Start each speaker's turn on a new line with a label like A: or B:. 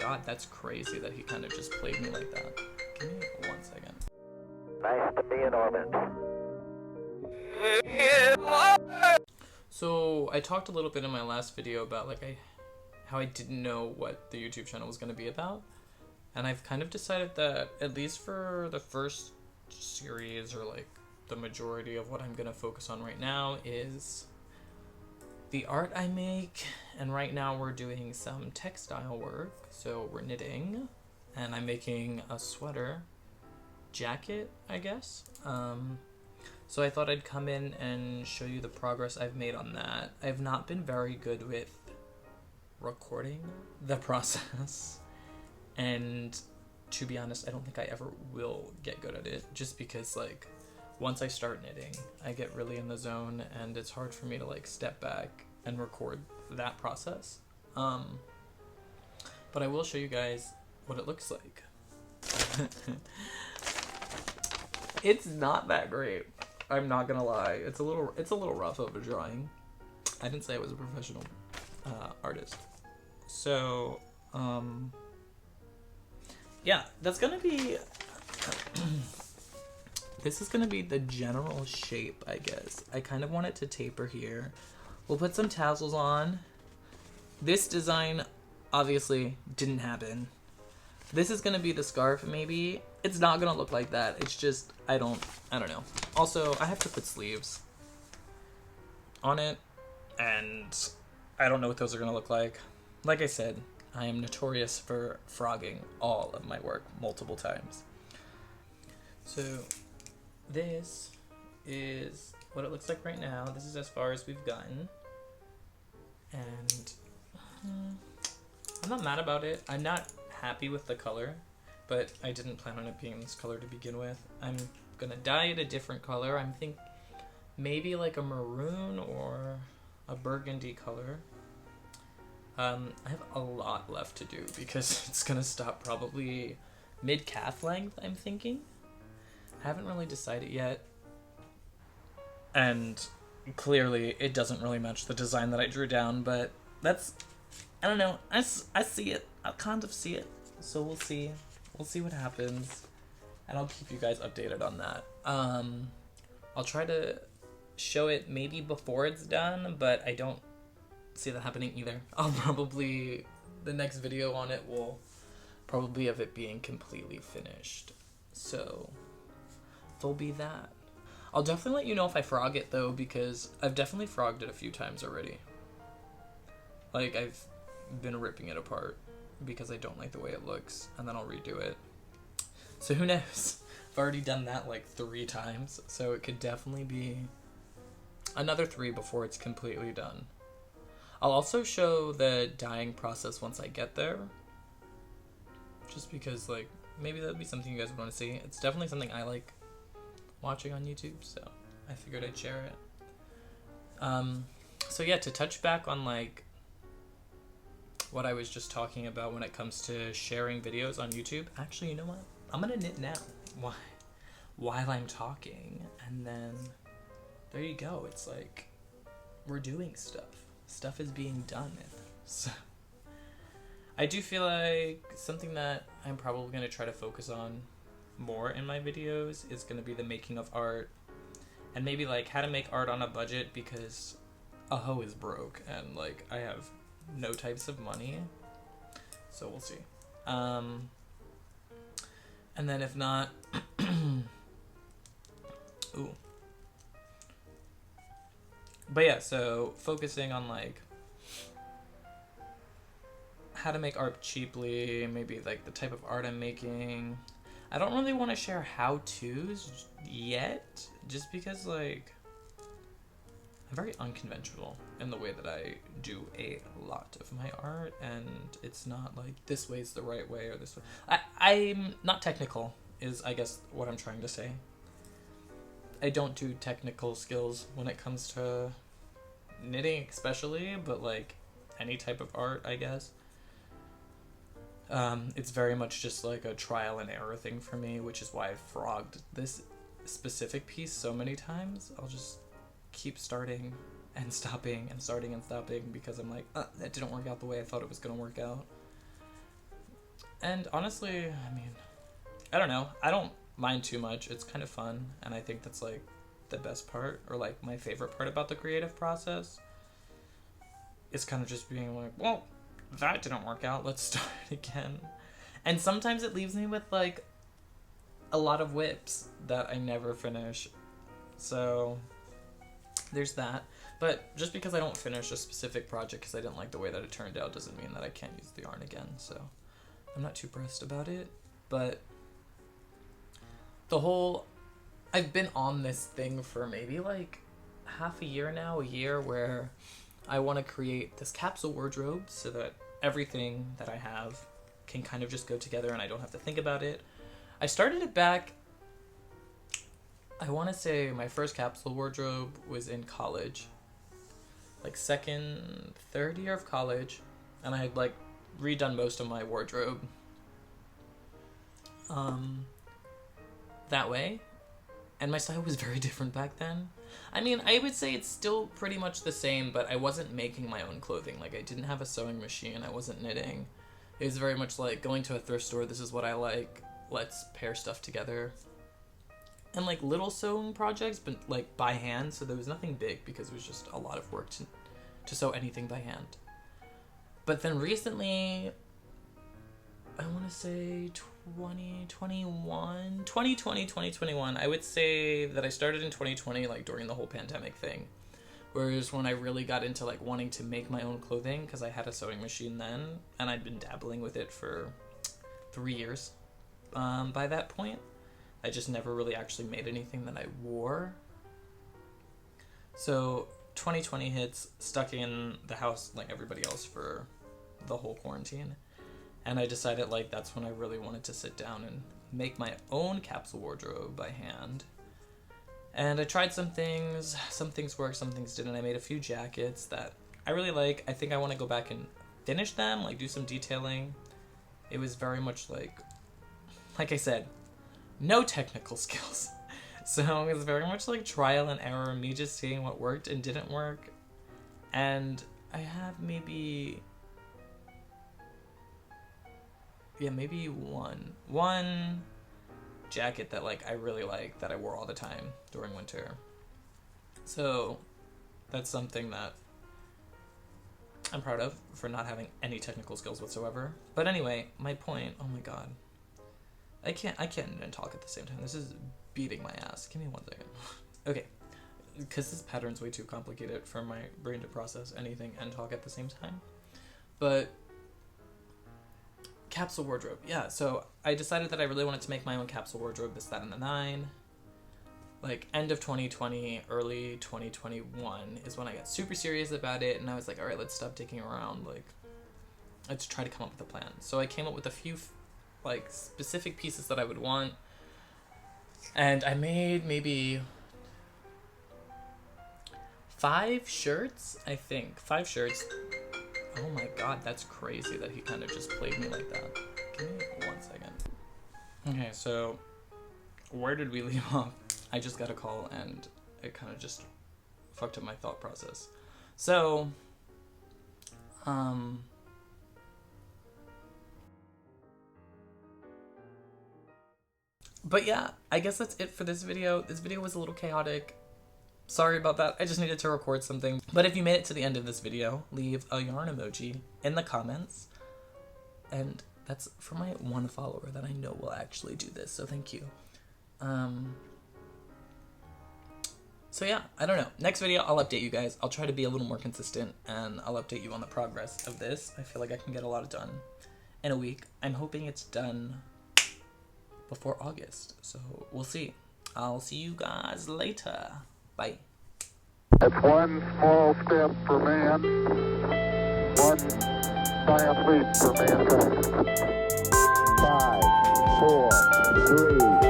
A: god, that's crazy that he kind of just played me like that. Give me 1 second.
B: Nice to be in orbit.
A: So I talked a little bit in my last video about like how I didn't know what the YouTube channel was going to be about, and I've kind of decided that at least for the first series, or like the majority of what I'm going to focus on right now, is the art I make. And right now we're doing some textile work, so we're knitting, and I'm making a sweater jacket, I guess. So I thought I'd come in and show you the progress I've made on that. I've not been very good with recording the process, and to be honest, I don't think I ever will get good at it, just because like once I start knitting, I get really in the zone, and it's hard for me to like step back and record that process. But I will show you guys what it looks like. It's not that great, I'm not gonna lie. It's a little rough of a drawing. I didn't say I was a professional artist. So yeah, that's gonna be this is gonna be the general shape, I guess. I kind of want it to taper here. We'll put some tassels on. This design obviously didn't happen. This is gonna be the scarf, maybe. It's not gonna look like that. It's just, I don't know. Also, I have to put sleeves on it, and I don't know what those are gonna look like. Like I said, I am notorious for frogging all of my work multiple times. So this is what it looks like right now. This is as far as we've gotten, and I'm not mad about it. I'm not happy with the color, but I didn't plan on it being this color to begin with. I'm gonna dye it a different color. I'm thinking maybe like a maroon or a burgundy color. I have a lot left to do because it's gonna stop probably mid-calf length, I'm thinking. I haven't really decided yet, and clearly it doesn't really match the design that I drew down, but that's, I don't know, I see it. I kind of see it, so we'll see what happens, and I'll keep you guys updated on that. I'll try to show it maybe before it's done, but I don't see that happening either. The next video on it will probably be of it being completely finished, so there'll be that. I'll definitely let you know if I frog it though, because I've definitely frogged it a few times already. Like, I've been ripping it apart because I don't like the way it looks, and then I'll redo it. So who knows? I've already done that like 3 times, so it could definitely be another 3 before it's completely done. I'll also show the dyeing process once I get there, just because like maybe that'd be something you guys would want to see. It's definitely something I like watching on YouTube, so I figured I'd share it. So yeah, to touch back on like what I was just talking about when it comes to sharing videos on YouTube. Actually, you know what? I'm gonna knit now while I'm talking, and then there you go. It's like we're doing stuff. Stuff is being done. So I do feel like something that I'm probably gonna try to focus on more in my videos is gonna be the making of art, and maybe like how to make art on a budget, because a hoe is broke and like I have no types of money, so we'll see. And then if not, ooh. But yeah, so focusing on like how to make art cheaply, maybe like the type of art I'm making. I don't really want to share how-tos yet, just because like I'm very unconventional in the way that I do a lot of my art, and it's not like this way is the right way or this way. I'm not technical, is I guess what I'm trying to say. I don't do technical skills when it comes to knitting especially, but like any type of art, I guess. It's very much just like a trial and error thing for me, which is why I've frogged this specific piece so many times. I'll just keep starting and stopping and starting and stopping because I'm like, that didn't work out the way I thought it was going to work out. And honestly, I mean, I don't know. I don't mind too much. It's kind of fun, and I think that's like the best part, or like my favorite part about the creative process. It's kind of just being like, well, that didn't work out. Let's start again. And sometimes it leaves me with like a lot of whips that I never finish. So there's that. But just because I don't finish a specific project because I didn't like the way that it turned out doesn't mean that I can't use the yarn again. So I'm not too pressed about it. But I've been on this thing for maybe like half a year now, a year, where I want to create this capsule wardrobe so that everything that I have can kind of just go together and I don't have to think about it. I started it back, I want to say my first capsule wardrobe was in college, like second, third year of college, and I had like redone most of my wardrobe that way, and my style was very different back then. I mean, I would say it's still pretty much the same, but I wasn't making my own clothing. Like, I didn't have a sewing machine, I wasn't knitting. It was very much like going to a thrift store, this is what I like, let's pair stuff together. And like little sewing projects, but like by hand, so there was nothing big because it was just a lot of work to sew anything by hand. But then recently, I want to say 2021, I would say that I started in 2020, like during the whole pandemic thing, whereas when I really got into like wanting to make my own clothing, because I had a sewing machine then, and I'd been dabbling with it for 3 years by that point. I just never really actually made anything that I wore. So 2020 hits, stuck in the house like everybody else for the whole quarantine. And I decided like that's when I really wanted to sit down and make my own capsule wardrobe by hand. And I tried some things worked, some things didn't. I made a few jackets that I really like. I think I want to go back and finish them, like do some detailing. It was very much like I said, no technical skills. So it was very much like trial and error, me just seeing what worked and didn't work. And I have maybe one jacket that like I really like that I wore all the time during winter. So that's something that I'm proud of for not having any technical skills whatsoever. But anyway, my point, oh my god. I can't even talk at the same time. This is beating my ass. Give me 1 second. Okay. Because this pattern's way too complicated for my brain to process anything and talk at the same time. But capsule wardrobe. Yeah, so I decided that I really wanted to make my own capsule wardrobe, this, that, and the nine. Like, end of 2020, early 2021 is when I got super serious about it, and I was like, alright, let's stop dicking around. Like, let's try to come up with a plan. So I came up with a few like specific pieces that I would want, and I made maybe 5 shirts, I think. 5 shirts. Oh my god, that's crazy that he kind of just played me like that. Give me 1 second. Okay, so where did we leave off? I just got a call and it kind of just fucked up my thought process. So but yeah, I guess that's it for this video. This video was a little chaotic. Sorry about that. I just needed to record something. But if you made it to the end of this video, leave a yarn emoji in the comments. And that's for my 1 follower that I know will actually do this, so thank you. So yeah, I don't know. Next video, I'll update you guys. I'll try to be a little more consistent, and I'll update you on the progress of this. I feel like I can get a lot done in a week. I'm hoping it's done before August, so we'll see. I'll see you guys later. Bye.
B: That's 1 small step for man, 1 giant leap for mankind. 5, 4, 3,